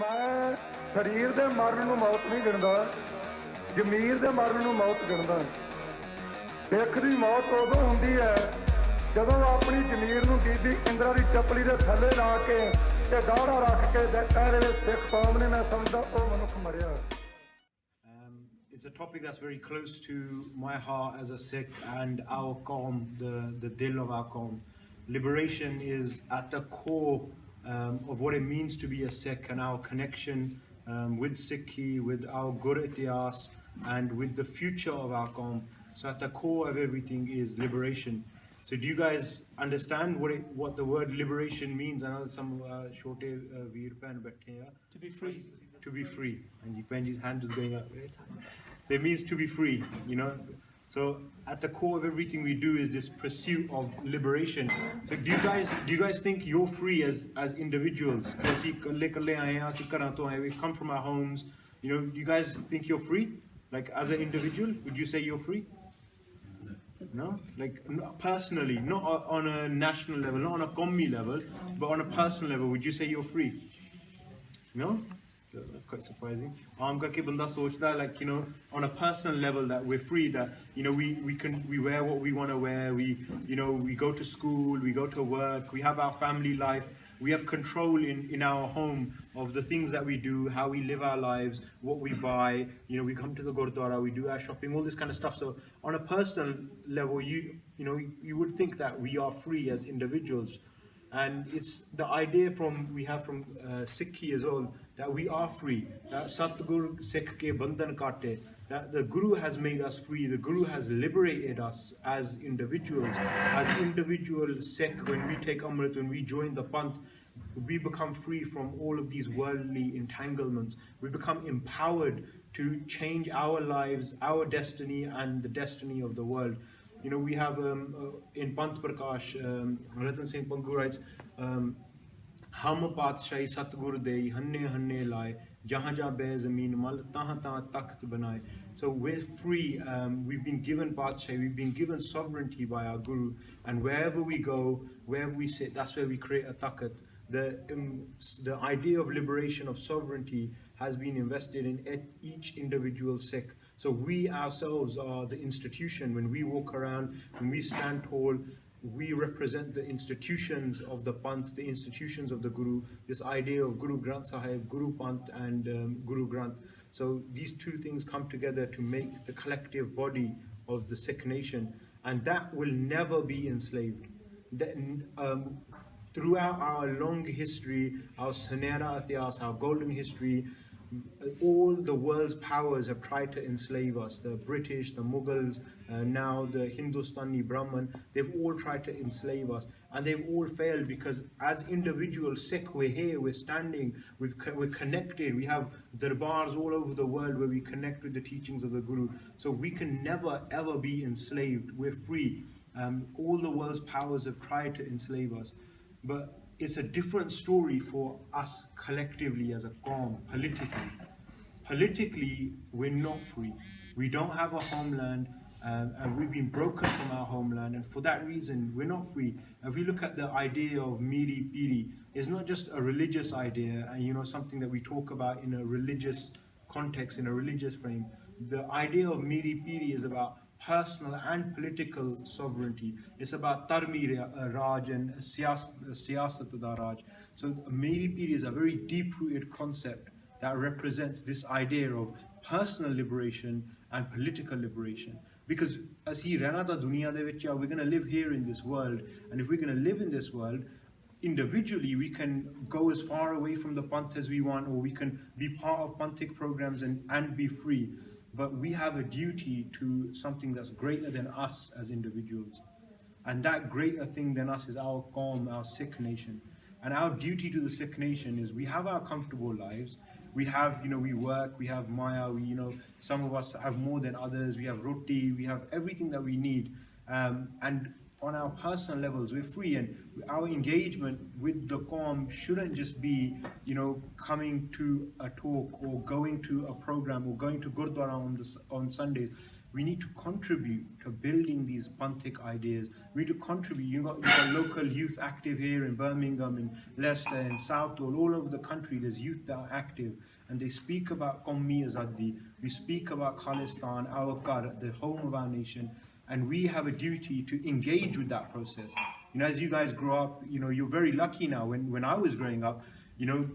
ਮੈਂ ਸਰੀਰ ਦੇ ਮਰਨ ਨੂੰ ਮੌਤ ਨਹੀਂ ਗਿਣਦਾ, ਜ਼ਮੀਰ ਦੇ ਮਰਨ ਨੂੰ ਮੌਤ ਗਿਣਦਾ। ਸਿੱਖ ਦੀ ਮੌਤ ਉਦੋਂ ਹੁੰਦੀ ਹੈ ਜਦੋਂ ਆਪਣੀ ਜ਼ਮੀਰ ਨੂੰ ਬੀਬੀ ਇੰਦਰਾ ਦੀ ਚੱਪਲੀ ਦੇ ਥੱਲੇ ਲਾ ਕੇ ਤੇ ਦਾੜਾ ਰੱਖ ਕੇ ਕਹਿ ਰਹੇ ਸਿੱਖ ਕੌਮ ਨੇ, ਮੈਂ ਸਮਝਦਾ ਉਹ ਮਨੁੱਖ ਮਰਿਆ। It's a topic that's very close to my heart as a Sikh and our Qawm, the dil of our Qawm. Liberation is at the core of what it means to be a Sikh, and our connection with Sikhi, with our Gur Itihas, and with the future of our Qawm. So at the core of everything is liberation. So do you guys understand what the word liberation means? I know some shorte veer pen baithe here. To be free. To be free. And Benji's hand is going up. So it means to be free, you know. So at the core of everything we do is this pursuit of liberation. So do you guys think you're free as individuals? We come from our homes, you know. Do you guys think you're free? Like as an individual, would you say you're free? No, like personally, not on a national level, not on a community level, but on a personal level, would you say you're free? No? That's quite surprising. Like, you know, on a personal level that we're free, that, you know, we wear what we want to wear, we go to school, we go to work, we have our family life, we have control in our home of the things that we do, how we live our lives, what we buy, you know, we come to the Gurdwara, we do our shopping, all this kind of stuff. So on a personal level, you would think that we are free as individuals. And it's the idea we have from Sikhi as well, that we are free, that Satgur Sikh ke bandhan kate, that the Guru has made us free, the Guru has liberated us as individuals. As individual Sikh, when we take Amrit, when we join the Panth, we become free from all of these worldly entanglements. We become empowered to change our lives, our destiny, and the destiny of the world. You know, we have in Pant Prakash, Ratan Singh Pangu writes, Ham Patshahi Satgur Dei Hanne Hanne Lai Jahan Jah Be Zameen Mal Tahan Tahan Takht Banai. So we're free. We've been given Patshahi, we've been given sovereignty by our Guru, and wherever we go, wherever we sit, that's where we create a takat. The idea of liberation, of sovereignty, has been invested in each individual Sikh. So we ourselves are the institution. When we walk around, when we stand tall, we represent the institutions of the Panth, the institutions of the Guru, this idea of Guru Granth Sahib, Guru Panth and Guru Granth. So these two things come together to make the collective body of the Sikh nation, and that will never be enslaved. Throughout our long history, our Sanera Atiyas, our golden history, all the world's powers have tried to enslave us. The British, the Mughals, now the Hindustani Brahman, they've all tried to enslave us, and they've all failed, because as individual Sikh, we're here, we're standing, we're connected, we have darbars all over the world where we connect with the teachings of the Guru. So we can never ever be enslaved. We're free. All the world's powers have tried to enslave us, but it's a different story for us collectively as a Qawm, politically. Politically, we're not free. We don't have a homeland, and we've been broken from our homeland, and for that reason, we're not free. If we look at the idea of Miri Piri, it's not just a religious idea, and you know, something that we talk about in a religious context, in a religious frame. The idea of Miri Piri is about personal and political sovereignty. It's about Tarmi Raj and Siyasat da Raj. So Meri Piri is a very deep-rooted concept that represents this idea of personal liberation and political liberation. Because as he Ranada Dunia de Vicha, we're going to live here in this world, and if we're going to live in this world, individually we can go as far away from the Panth as we want, or we can be part of Panthic programs and be free. But we have a duty to something that's greater than us as individuals. And that greater thing than us is our Qawm, our Sikh nation. And our duty to the Sikh nation is we have our comfortable lives. We have, you know, we work, we have Maya, you know, some of us have more than others. We have roti, we have everything that we need. And on our personal levels, we're free, and our engagement with the Qawm shouldn't just be, you know, coming to a talk or going to a program or going to Gurdwara on Sundays. we need to contribute to building these Panthic ideas. We need to contribute. You've got local youth active here in Birmingham, in Leicester, in Southall, all over the country. There's youth that are active, and they speak about Qawmi Azadi. We speak about Khalistan, our Kar, the home of our nation, and we have a duty to engage with that process. As you guys grow up, you're very lucky now. When I was growing up,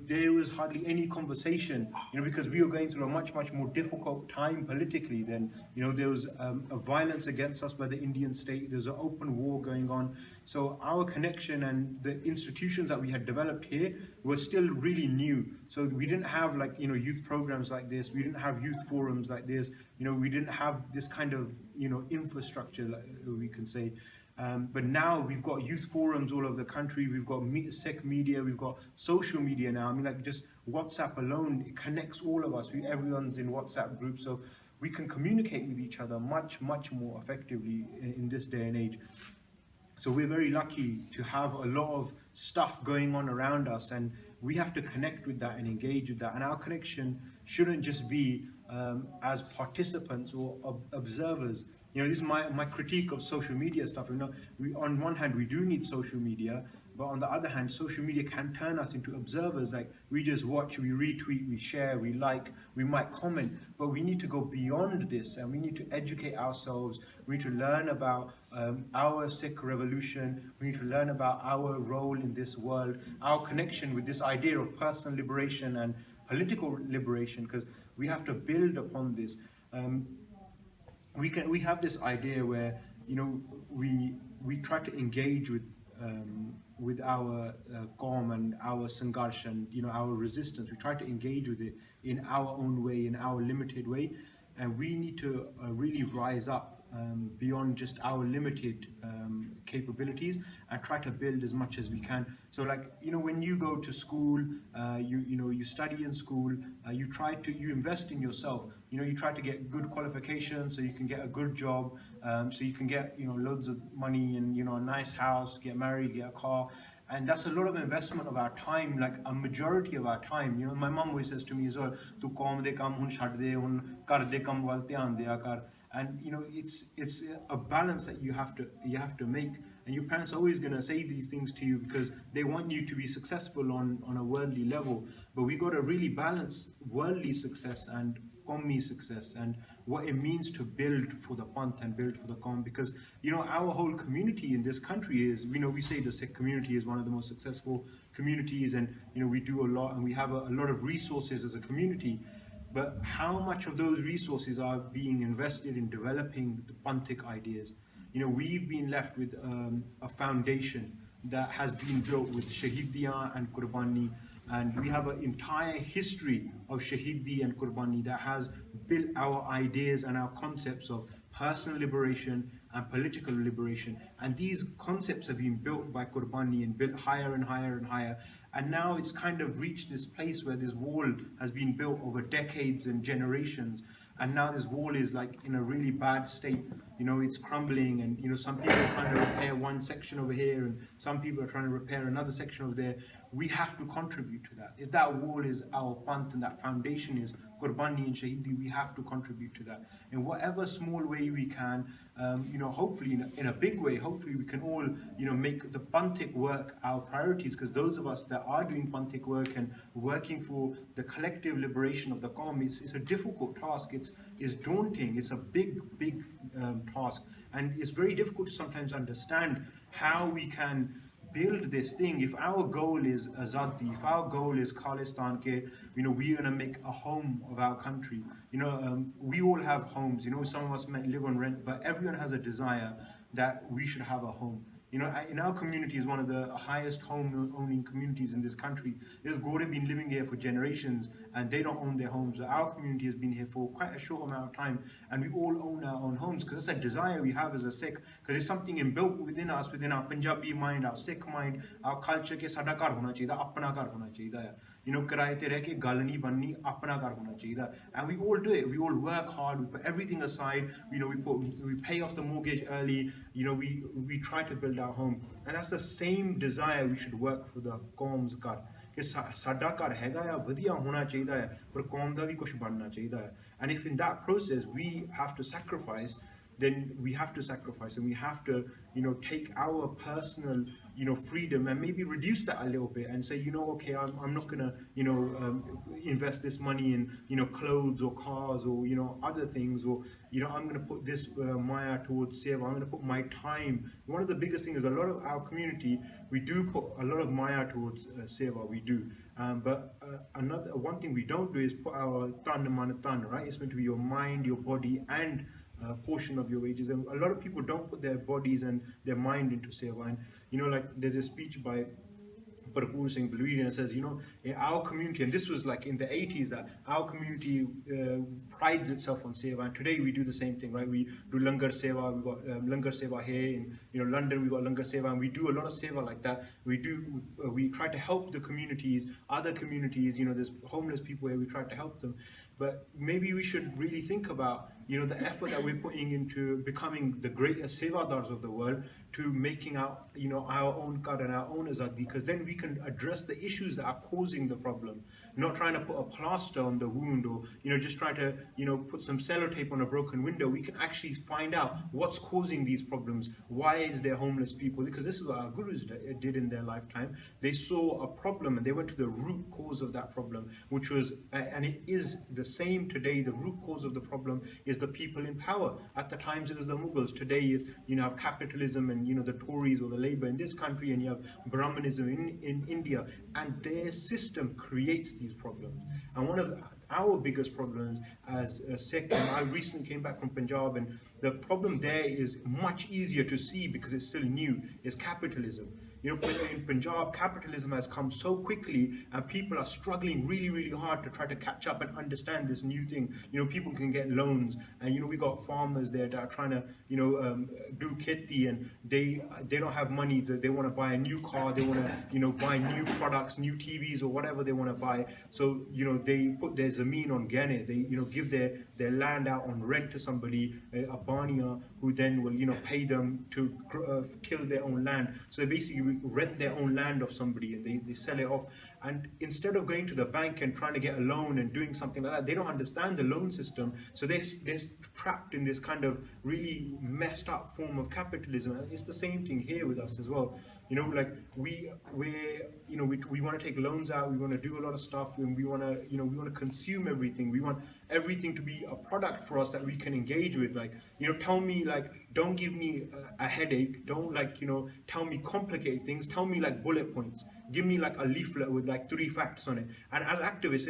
there was hardly any conversation, because we were going through a much more difficult time politically. Then, there was a violence against us by the Indian state. There's an open war going on. So our connection and the institutions that we had developed here were still really new. So we didn't have youth programs like this. We didn't have youth forums like this. We didn't have this kind of, infrastructure, like we can say. But now we've got youth forums all over the country. We've got Sikh media. We've got social media now. Just WhatsApp alone, it connects all of us. Everyone's in WhatsApp groups, so we can communicate with each other much more effectively in this day and age. So we're very lucky to have a lot of stuff going on around us, and we have to connect with that and engage with that. And our connection shouldn't just be as participants or observers. This is my critique of social media stuff. On one hand, we do need social media, but on the other hand, social media can turn us into observers. Like, we just watch, we retweet, we share, we like, we might comment, but we need to go beyond this, and we need to educate ourselves. We need to learn about our Sikh revolution. We need to learn about our role in this world, our connection with this idea of personal liberation and political liberation, because we have to build upon this. We have this idea where we try to engage with our Qawm and our Sangarsh and our resistance. We try to engage with it in our own way, in our limited way, and we need to really rise up beyond just our limited capabilities and try to build as much as we can. So when you go to school, you study in school, you invest in yourself. You try to get good qualifications so you can get a good job, so you can get loads of money and a nice house, get married, get a car. And that's a lot of investment of our time, like a majority of our time. My mum always says to me as well, "Tu kaum de kam hun chhad de, hun kar de kam wal dhyan deya kar." And it's a balance that you have to make. And your parents are always going to say these things to you because they want you to be successful on a worldly level. But we got to really balance worldly success and Qawmi success, and what it means to build for the Panth and build for the Qawm. Because our whole community in this country is, we say the Sikh community is one of the most successful communities, and we do a lot, and we have a lot of resources as a community. But how much of those resources are being invested in developing the Panthic ideas? We've been left with a foundation that has been built with Shahidiyan and Qurbani, and we have an entire history of Shahidi and Qurbani that has built our ideas and our concepts of personal liberation and political liberation. And these concepts have been built by Qurbani and built higher and higher and higher. And now it's kind of reached this place where this wall has been built over decades and generations. And now this wall is in a really bad state. It's crumbling, and some people are trying to repair one section over here, and some people are trying to repair another section over there. We have to contribute to that. If that wall is our Panth and that foundation is Qurbani and Shahidi, we have to contribute to that in whatever small way we can. Hopefully in a big way, hopefully we can all make the Panthic work our priorities, because those of us that are doing Panthic work and working for the collective liberation of the Qawm, it's a difficult task. It's daunting. It's a big task, and it's very difficult to sometimes understand how we can build this thing. If our goal is Azadi, if our goal is Khalistan, we're going to make a home of our country. We all have homes. Some of us might live on rent, but everyone has a desire that we should have a home. In our community is one of the highest home-owning communities in this country. There's Gore been living here for generations, and they don't own their homes. Our community has been here for quite a short amount of time, and we all own our own homes, because that's a desire we have as a Sikh, because it's something inbuilt within us, within our Punjabi mind, our Sikh mind, our culture, ke sada ghar hona chahiye, apna ghar hona chahiye. Kiraye te reh ke gal nahi banni, apna ghar hona chahiye. And we all do it. We all work hard. We put everything aside. We pay off the mortgage early. We try to build our home, and that's the same desire we should work for the Qawm's ghar. ਕਿ ਸਾਡਾ ਘਰ ਹੈਗਾ ਆ ਵਧੀਆ ਹੋਣਾ ਚਾਹੀਦਾ ਹੈ ਪਰ ਕੌਮ ਦਾ ਵੀ ਕੁਝ ਬਣਨਾ ਚਾਹੀਦਾ ਹੈ and if in that process we have to sacrifice then we have to sacrifice and we have to take our personal freedom and maybe reduce that a little bit and say okay I'm not gonna invest this money in clothes or cars or other things or I'm gonna put this maya towards seva. I'm gonna put my time. One of the biggest things is a lot of our community, we do put a lot of maya towards seva, we do, but one thing we don't do is put our tan man tan, right? It's meant to be your mind, your body, and portion of your wages, and a lot of people don't put their bodies and their mind into seva. And like there's a speech by Parkour Singh Balwiri says, in our community, and this was like in the 80s, that our community prides itself on seva, and today we do the same thing, right? We do langar seva, we got langar seva here in London, we got langar seva, and we do a lot of seva like that. We try to help the communities, other communities, there's homeless people here, we try to help them. But maybe we should really think about the effort that we're putting into becoming the greatest sevadars of the world, to making our own qad and our own azadi, because then we can address the issues that are causing the problem, not trying to put a plaster on the wound or just try to put some sellotape on a broken window. We can actually find out what's causing these problems. Why is there homeless people? Because this is what our gurus did in their lifetime. They saw a problem and they went to the root cause of that problem, which was and it is the same today. The root cause of the problem is the people in power. At the times it was the Mughals. Today is have capitalism and the Tories or the Labour in this country, and you have Brahmanism in India, and their system creates these problems. And one of our biggest problems as a Sikh, and I recently came back from Punjab, and the problem there is much easier to see because it's still new, is capitalism. In Punjab, capitalism has come so quickly, and people are struggling really, really hard to try to catch up and understand this new thing. People can get loans, and we got farmers there that are trying to, do kheti, and they don't have money. They want to buy a new car, they want to, buy new products, new TVs, or whatever they want to buy. So, they put their zameen on gane. They, give their land out on rent to somebody, a bania, who then will, pay them to till their own land. So they basically rent their own land of somebody, and they sell it off. And instead of going to the bank and trying to get a loan and doing something like that, they don't understand the loan system. So they're trapped in this kind of really messed up form of capitalism. And it's the same thing here with us as well. Like we want to take loans out, we want to do a lot of stuff, and we want to consume everything. We want everything to be a product for us that we can engage with. Like, tell me, like, don't give me a headache. Don't tell me complicated things. Tell me like bullet points. Give me like a leaflet with like 3 facts on it. And as activists,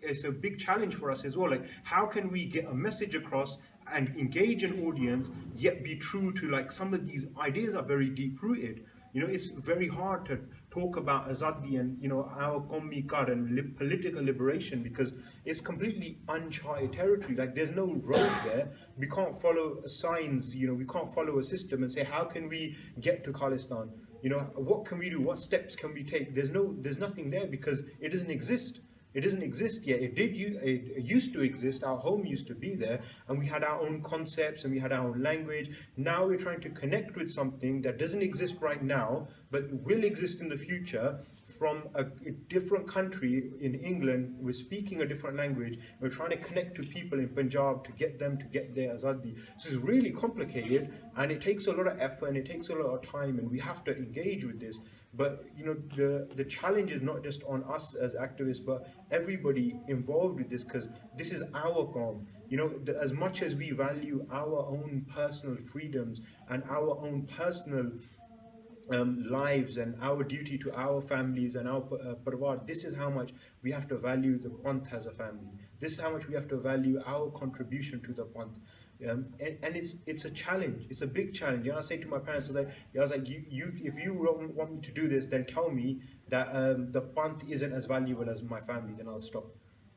it's a big challenge for us as well. Like, how can we get a message across and engage an audience, yet be true to like some of these ideas are very deep rooted. It's very hard to talk about azadi and our qawmi qad and political liberation, because it's completely uncharted territory. Like, there's no road there. We can't follow signs. We can't follow a system and say, how can we get to Khalistan? What can we do? What steps can we take? There's nothing there because it doesn't exist. It doesn't exist yet. It used to exist. Our home used to be there, and we had our own concepts and we had our own language. Now we're trying to connect with something that doesn't exist right now, but will exist in the future, from a different country in England. We're speaking a different language. We're trying to connect to people in Punjab to get them to get their azadi. So it's really complicated, and it takes a lot of effort and it takes a lot of time, and we have to engage with this. But the challenge is not just on us as activists, but everybody involved with this, because this is our qawm. As much as we value our own personal freedoms and our own personal lives and our duty to our families and our parwar, this is how much we have to value the Panth as a family. This is how much we have to value our contribution to the Panth. And it's a challenge. It's a big challenge. I say to my parents, I was like, if you want me to do this, then tell me that the Panth isn't as valuable as my family, then I'll stop.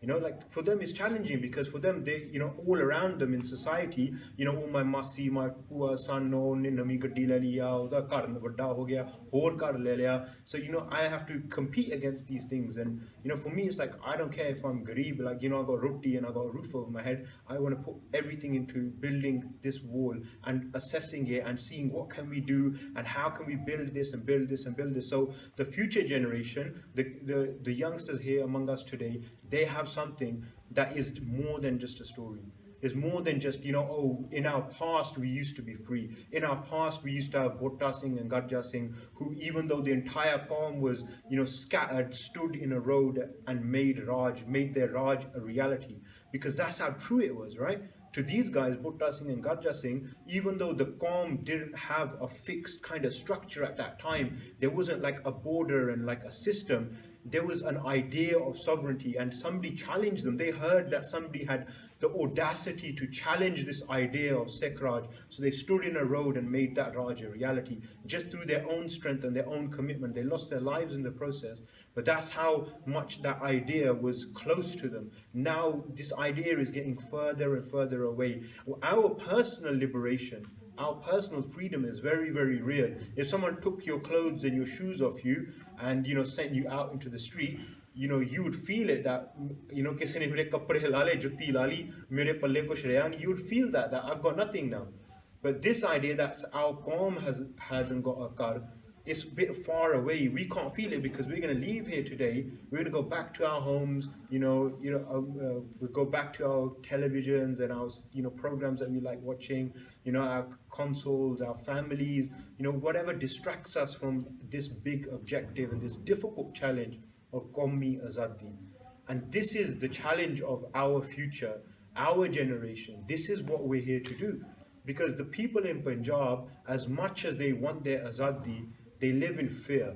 You know, like for them it's challenging because for them, they, you know, all around them in society, you know, oh my masi, my poor son, no, ne nami gaddi le liya, oda ghar vadda ho gaya, aur ghar le liya. So, you know, I have to compete against these things. And, you know, for me, it's like, I don't care if I'm garib, like, you know, I got roti and I got a roof over my head. I want to put everything into building this wall and assessing it and seeing what can we do and how can we build this and build this and build this. So the future generation, the youngsters here among us today, they have something that is more than just a story. It's more than just, you know, oh, in our past we used to be free. In our past we used to have Bhutta Singh and Garja Singh, who, even though the entire Qawm was, you know, scattered, stood in a road and made their Raj a reality. Because that's how true it was, right? To these guys, Bhutta Singh and Garja Singh, even though the Qawm didn't have a fixed kind of structure at that time, there wasn't like a border and like a system. There was an idea of sovereignty, and somebody challenged them. They heard that somebody had the audacity to challenge this idea of Sikh Raj. So they stood in a road and made that Raj a reality, just through their own strength and their own commitment. They lost their lives in the process, but that's how much that idea was close to them. Now this idea is getting further and further away. Our personal liberation, our personal freedom is very, very real. If someone took your clothes and your shoes off you and, you know, sent you out into the street, you know, you would feel it that, you know, kisi ne mere kapde la le, jutti la li, mere palle kuch reha nahi, you would feel that I've got nothing now. But this idea that our Qawm hasn't got a car, it's a bit far away. We can't feel it because we're going to leave here today. We're going to go back to our homes. We'll go back to our televisions and our, you know, programs that we like watching. You know, our consoles, our families. You know, whatever distracts us from this big objective and this difficult challenge of Qawmi Azadi. And this is the challenge of our future, our generation. This is what we're here to do. Because the people in Punjab, as much as they want their Azadi, they live in fear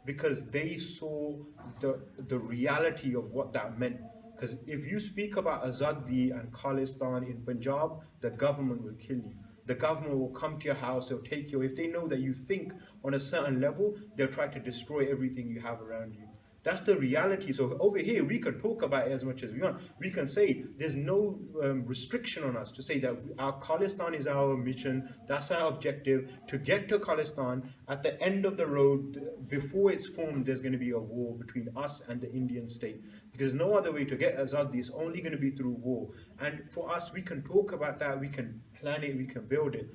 because they saw the reality of what that meant. Because if you speak about Azadi and Khalistan in Punjab, the government will kill you. The government will come to your house, they'll take you. If they know that you think on a certain level, they'll try to destroy everything you have around you. That's the reality. So over here, we can talk about it as much as we want. We can say there's no restriction on us to say that our Khalistan is our mission. That's our objective, to get to Khalistan. At the end of the road, before it's formed, there's going to be a war between us and the Indian state. Because there's no other way to get Azadi. It's only going to be through war. And for us, we can talk about that. We can plan it. We can build it.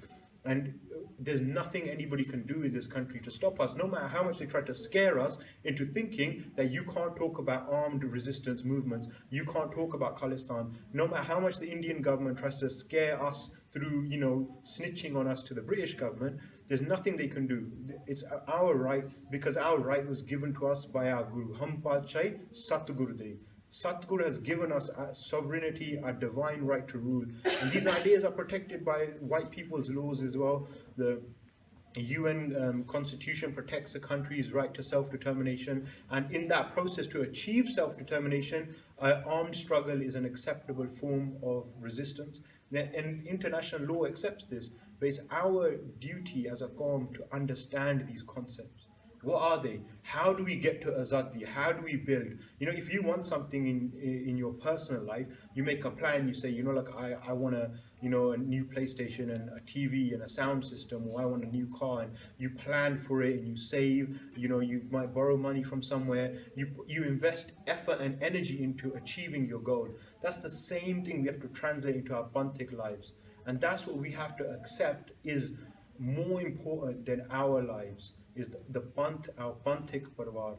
And there's nothing anybody can do in this country to stop us, no matter how much they try to scare us into thinking that you can't talk about armed resistance movements, you can't talk about Khalistan. No matter how much the Indian government tries to scare us through, you know, snitching on us to the British government, there's nothing they can do. It's our right, because our right was given to us by our Guru. Hum Padshai Satguru De. Satguru has given us a sovereignty, a divine right to rule. And these ideas are protected by white people's laws as well. The UN constitution protects a country's right to self-determination. And in that process, to achieve self-determination, armed struggle is an acceptable form of resistance. And international law accepts this. But it's our duty as a Qawm to understand these concepts. What are they? How do we get to Azadi? How do we build? You know, if you want something in your personal life, you make a plan. You say, you know, like I want a new PlayStation and a TV and a sound system, or I want a new car, and you plan for it and you save. You know, you might borrow money from somewhere. You invest effort and energy into achieving your goal. That's the same thing we have to translate into our Bantik lives, and that's what we have to accept is more important than our lives. Is our Bantik Parvar.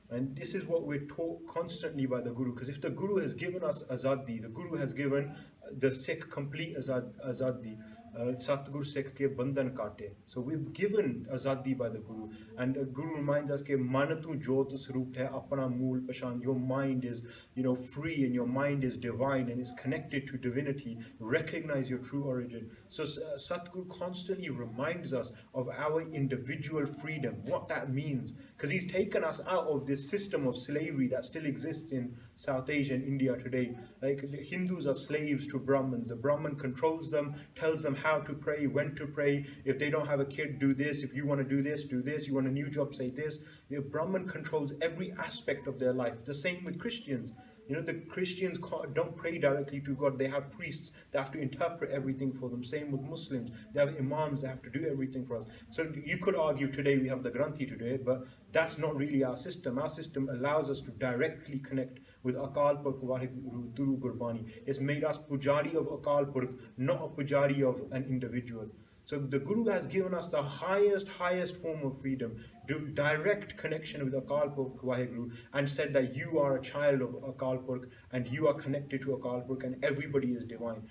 And this is what we're taught constantly by the Guru. Because if the Guru has given us Azadi, the Guru has given the Sikh complete Azadi. Satgur Sikh ke bandhan kaate. So we've given Azadi by the Guru. And the Guru reminds us that man tu jot swaroop hai, apna mool pashan. Your mind is, you know, free, and your mind is divine and is connected to divinity. Recognize your true origin. So Satguru constantly reminds us of our individual freedom, what that means. Because he's taken us out of this system of slavery that still exists in South Asia and India today. Like the Hindus are slaves to Brahmins. The Brahmin controls them, tells them how to pray, when to pray. If they don't have a kid, do this. If you want to do this, do this. You want a new job, say this. The Brahmin controls every aspect of their life. The same with Christians. The Christians don't pray directly to God. They have priests. They have to interpret everything for them. Same with Muslims. They have imams. They have to do everything for us. So you could argue today we have the Granthi today, but that's not really our system. Our system allows us to directly connect with Akal Purkh Waheguru through Gurbani. It's made us pujari of Akal Purkh, not a pujari of an individual. So the Guru has given us the highest form of freedom, direct connection with Akal Purkh Waheguru, and said that you are a child of Akal Purkh and you are connected to Akal Purkh and everybody is divine.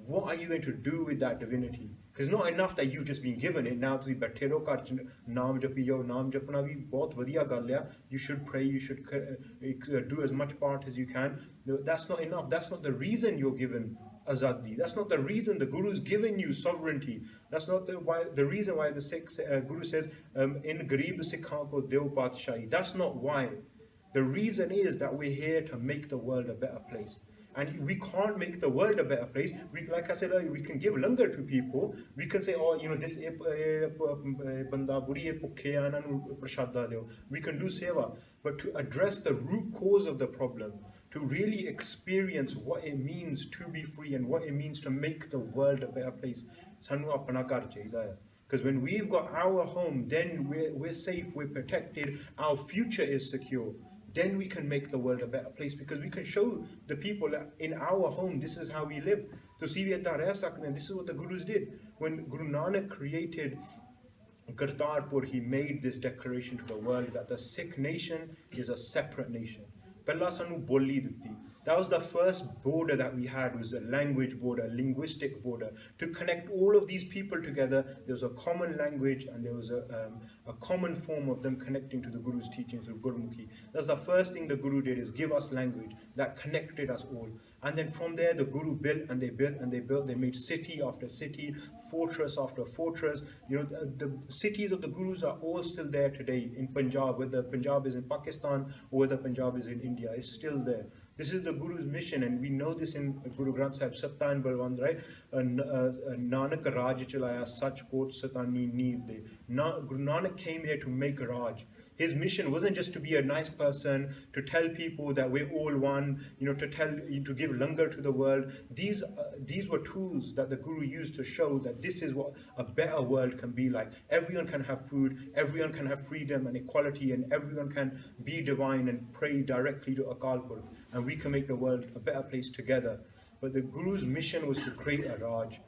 What are you going to do with that divinity? Because it's not enough that you've just been given it. Now ਤੁਸੀਂ ਬੈਠੇ ਰਹੋ ਘਰ ਚ ਨਾਮ ਜਪੀ ਜਾਓ ਨਾਮ ਜਪਣਾ ਵੀ ਬਹੁਤ ਵਧੀਆ ਗੱਲ ਆ you should pray, you should do as much part as you can. That's not enough. That's not the reason you're given azadi. That's not the reason the Guru's given you sovereignty. That's not the reason why the Sikh Guru says in Garib Sikhan ko deo Patshahi. That's not why. The reason is that we're here to make the world a better place. And we can't make the world a better place. Like I said earlier, we can give langar to people. We can say, oh, this banda buri hai bhukhe hai, innan nu prashada deo. We can do seva. But to address the root cause of the problem, to really experience what it means to be free and what it means to make the world a better place, sanu apna ghar chahida hai. Because when we've got our home, then we're safe, we're protected, our future is secure. Then we can make the world a better place, because we can show the people in our home, this is how we live. So see, this is what the Gurus did. When Guru Nanak created Kartarpur, he made this declaration to the world that the Sikh nation is a separate nation. Pehla sanu boli ditti. That was the first border that we had, was a language border, a linguistic border. To connect all of these people together, there was a common language and there was a common form of them connecting to the Guru's teachings through Gurmukhi. That's the first thing the Guru did, is give us language that connected us all. And then from there, the Guru built and they built and they built. They made city after city, fortress after fortress. The cities of the Gurus are all still there today in Punjab, whether Punjab is in Pakistan or whether Punjab is in India, it's still there. This is the Guru's mission, and we know this in Guru Granth Sahib, Satta and Balwand, right? Nanak Raj chalaya, sach kot satani neev de. Guru Nanak came here to make Raj. His mission wasn't just to be a nice person, to tell people that we're all one, to give langar to the world. These were tools that the Guru used to show that this is what a better world can be like. Everyone can have food, everyone can have freedom and equality, and everyone can be divine and pray directly to Akal Purkh. And we can make the world a better place together. But the Guru's mission was to create a Raj.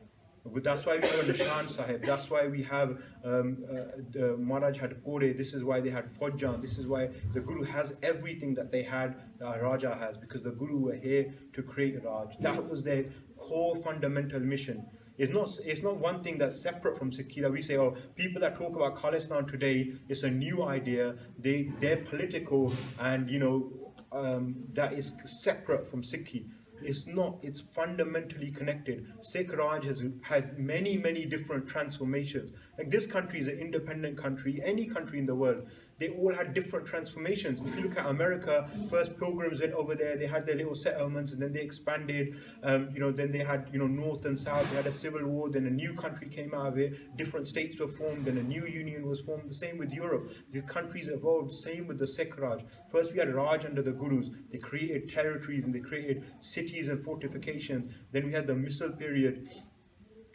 But that's why we have a Nishan Sahib. That's why we have Maharaj had Kore. This is why they had Faujan. This is why the Guru has everything that they had, that Raja has, because the Guru were here to create Raj. That was their core fundamental mission. It's not one thing that's separate from Sikhi, that we say, oh, people that talk about Khalistan today, it's a new idea. They're political, and that is separate from Sikhi. It's not, it's fundamentally connected. Sikh Raj has had many, many different transformations. Like, this country is an independent country, any country in the world. They all had different transformations. If you look at America, first pilgrims went over there, they had their little settlements, and then they expanded. Then they had, north and south, they had a civil war, then a new country came out of it, different states were formed, then a new union was formed. The same with Europe. These countries evolved, same with the Sikh Raj. First we had Raj under the Gurus. They created territories and they created cities and fortifications. Then we had the Misl period.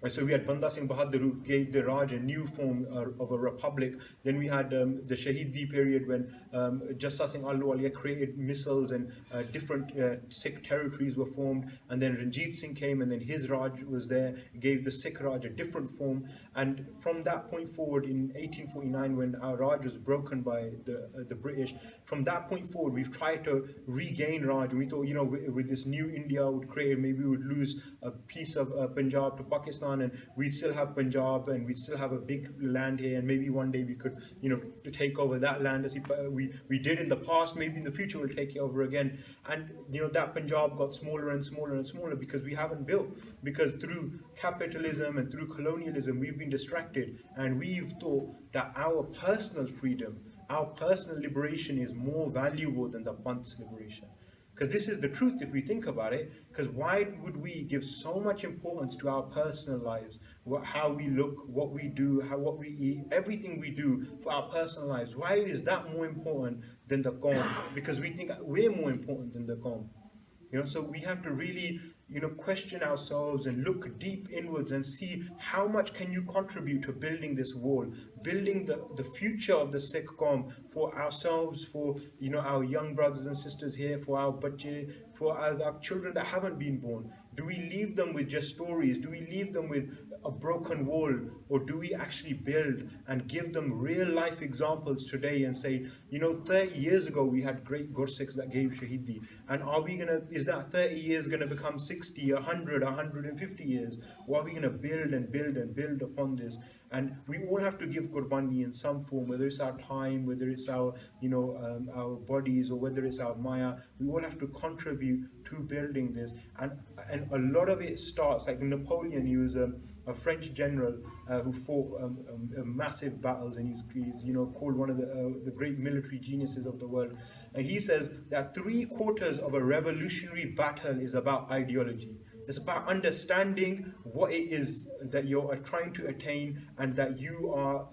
So we had Banda Singh Bahadur, who gave the Raj a new form of a republic. Then we had the Shahidi period, when Jassa Singh Ahluwalia created missiles and different Sikh territories were formed. And then Ranjit Singh came, and then his Raj was there, gave the Sikh Raj a different form. And from that point forward, in 1849, when our Raj was broken by the British, from that point forward, we've tried to regain Raj. And we thought, with this new India would create, maybe we would lose a piece of Punjab to Pakistan, and we'd still have Punjab, and we'd still have a big land here, and maybe one day we could, take over that land as we did in the past. Maybe in the future we'll take it over again. And that Punjab got smaller and smaller and smaller because we haven't built. Because through capitalism and through colonialism, we've been distracted, and we've thought that our personal freedom, our personal liberation is more valuable than the Panth's liberation. Because this is the truth if we think about it. Because why would we give so much importance to our personal lives, how we look, what we do, what we eat, everything we do for our personal lives? Why is that more important than the Qawm? Because we think we're more important than the Qawm. You know, so we have to really, you know, question ourselves and look deep inwards and see how much can you contribute to building this wall, building the future of the Sikh Qawm for ourselves, for, you know, our young brothers and sisters here, for our bache, for our children that haven't been born. Do we leave them with just stories? Do we leave them with a broken wall? Or do we actually build and give them real life examples today and say, you know, 30 years ago we had great Gursikhs that gave Shahidi. And are we going to, is that 30 years going to become 60, 100, 150 years? Or are we going to build and build and build upon this? And we all have to give Qurbani in some form, whether it's our time, whether it's our, you know, our bodies, or whether it's our maya. We all have to contribute to building this. And a lot of it starts, like Napoleon, he was a French general who fought massive battles, and he's you know, called one of the great military geniuses of the world. And he says that 3/4 of a revolutionary battle is about ideology. It's about understanding what it is that you're trying to attain, and that you are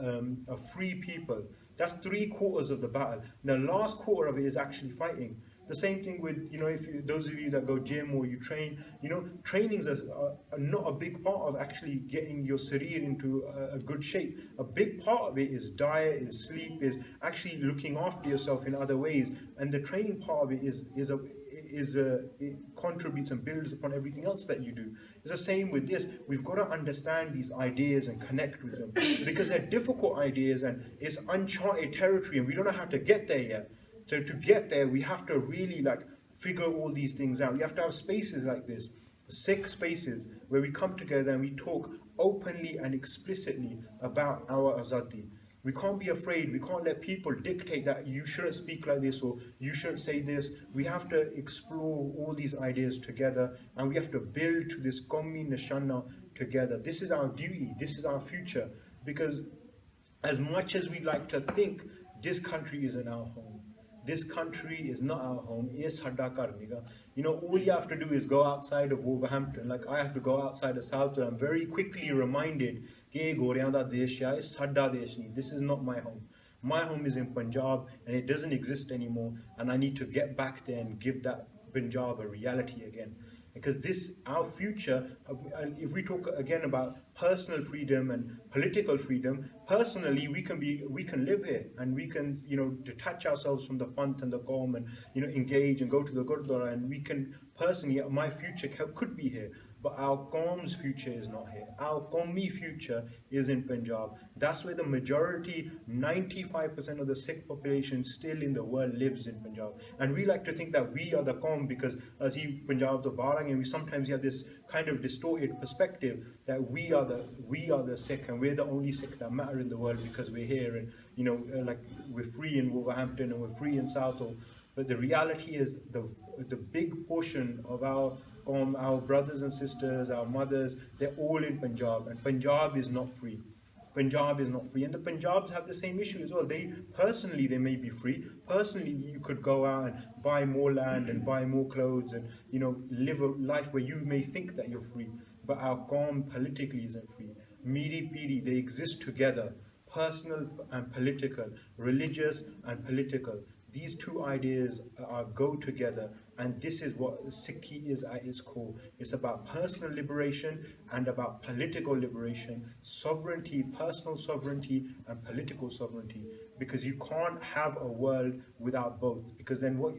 a free people. That's 3/4 of the battle. The last quarter of it is actually fighting. The same thing with, you know, if you, those of you that go gym or you train, you know, trainings are not a big part of actually getting your sarir into a good shape. A big part of it is diet, is sleep, is actually looking after yourself in other ways. And the training part of it it contributes and builds upon everything else that you do. It's the same with this. We've got to understand these ideas and connect with them, because they're difficult ideas and it's uncharted territory, and we don't know how to get there yet. So to get there, we have to really like figure all these things out. We have to have spaces like this, Sikh spaces, where we come together and we talk openly and explicitly about our azadi. We can't be afraid. We can't let people dictate that you shouldn't speak like this or you shouldn't say this. We have to explore all these ideas together, and we have to build to this Qawmi Nishana together. This is our duty. This is our future. Because as much as we like to think this country isn't our home, this country is not our home. You know, all you have to do is go outside of Wolverhampton. Like I have to go outside of Southall. I'm very quickly reminded, this is not my home. My home is in Punjab, and it doesn't exist anymore. And I need to get back there and give that Punjab a reality again. Because this, our future, if we talk again about personal freedom and political freedom, personally we can live here, and we can, you know, detach ourselves from the Panth and the Qawm, and, you know, engage and go to the Gurdwara, and we can personally, my future could be here. But our Qawm's future is not here. Our Qawmi future is in Punjab. That's where the majority, 95% of the Sikh population still in the world lives in Punjab. And we like to think that we are the Qawm because as he Punjab the Barang, and we sometimes have this kind of distorted perspective that we are the Sikh, and we're the only Sikh that matter in the world because we're here, and, you know, like we're free in Wolverhampton and we're free in Southall. But the reality is the big portion of our Qawm, our brothers and sisters, our mothers, they're all in Punjab, and Punjab is not free. Punjab is not free, and the Punjabs have the same issue as well. They may be free. Personally, you could go out and buy more land and buy more clothes, and, you know, live a life where you may think that you're free. But our Qawm politically isn't free. Miri Piri, they exist together, personal and political, religious and political. These two ideas go together, and this is what Sikhi is at its core. It's about personal liberation and about political liberation, sovereignty, personal sovereignty and political sovereignty. Because you can't have a world without both. Because then what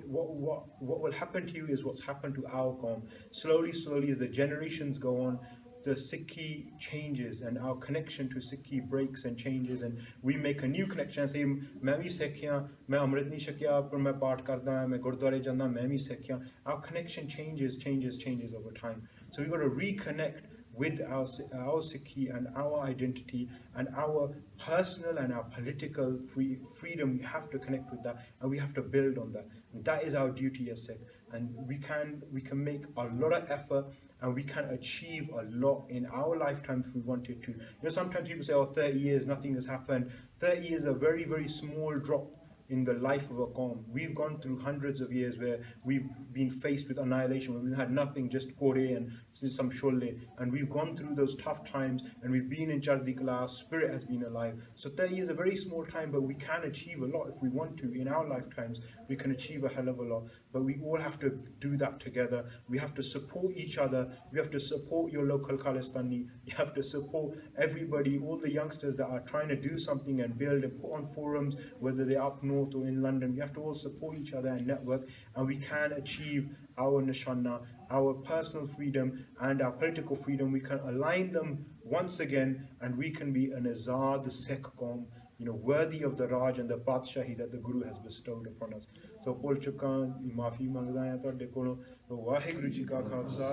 will happen to you is what's happened to our Qawm. Slowly, as the generations go on, the Sikhi changes, and our connection to Sikhi breaks and changes, and we make a new connection and say, मैं भी सिख हां, मैं अमृत नहीं छकिया पर मैं पाठ करदा हां, मैं गुरुद्वारे जांदा, मैं भी सिख हां. Our connection changes over time. So we've got to reconnect with our Sikhi and our identity and our personal and our political freedom. We have to connect with that, and we have to build on that. And that is our duty as Sikh. And we can make a lot of effort, and we can achieve a lot in our lifetime if we wanted to. You know, sometimes people say, oh, 30 years, nothing has happened. 30 years is a very, very small drop in the life of a Qawm. We've gone through hundreds of years where we've been faced with annihilation, where we've had nothing, just Kore and some Sholle, and we've gone through those tough times, and we've been in Chardi Kala, our spirit has been alive. So 30 years is a very small time, but we can achieve a lot if we want to. In our lifetimes, we can achieve a hell of a lot. but we all have to do that together. We have to support each other. We have to support your local Khalistani. You have to support everybody, all the youngsters that are trying to do something and build and put on forums, whether they're up north or in London. We have to all support each other and network, and we can achieve our nishana, our personal freedom and our political freedom. We can align them once again, and we can be an azad Sikh Qawm, worthy of the Raj and the Badshahi that the Guru has bestowed upon us. So, bol chuka, maafi mangda hai ਤੁਹਾਡੇ ਕੋਲੋਂ. ਵਾਹਿਗੁਰੂ ਜੀ ਕਾ ਖਾਲਸਾ,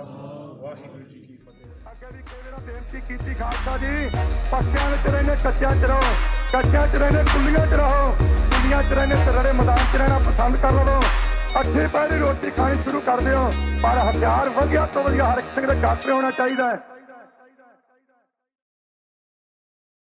ਵਾਹਿਗੁਰੂ ਜੀ ਕੀ ਫਤਿਹ. ਅੱਗੇ ਵੀ ਕੋਈ ਜਿਹੜਾ ਬੇਨਤੀ ਕੀਤੀ ਖਾਲਸਾ ਜੀ, ਪੱਕਿਆਂ ਵਿੱਚ ਰਹਿੰਦੇ ਕੱਚਿਆਂ 'ਚ ਰਹੋ, ਕੱਚਿਆਂ 'ਚ ਰਹਿੰਦੇ ਕੁੱਲੀਆਂ 'ਚ ਰਹੋ, ਕੁੱਲੀਆਂ 'ਚ ਰਹਿੰਦੇ ਤਰੜੇ ਮੈਦਾਨ 'ਚ ਰਹਿਣਾ ਪਸੰਦ ਕਰ ਲਵੋ. ਅੱਠੇ ਪਹਿਰੀ ਰੋਟੀ ਖਾਣੀ ਸ਼ੁਰੂ ਕਰ ਦਿਓ, ਪਰ ਹਥਿਆਰ ਵਧੀਆ ਤੋਂ ਵਧੀਆ ਹਰ ਇੱਕ ਸਿੰਘ ਦੇ ਘਰ 'ਤੇ ਹੋਣਾ ਚਾਹੀਦਾ ਹੈ.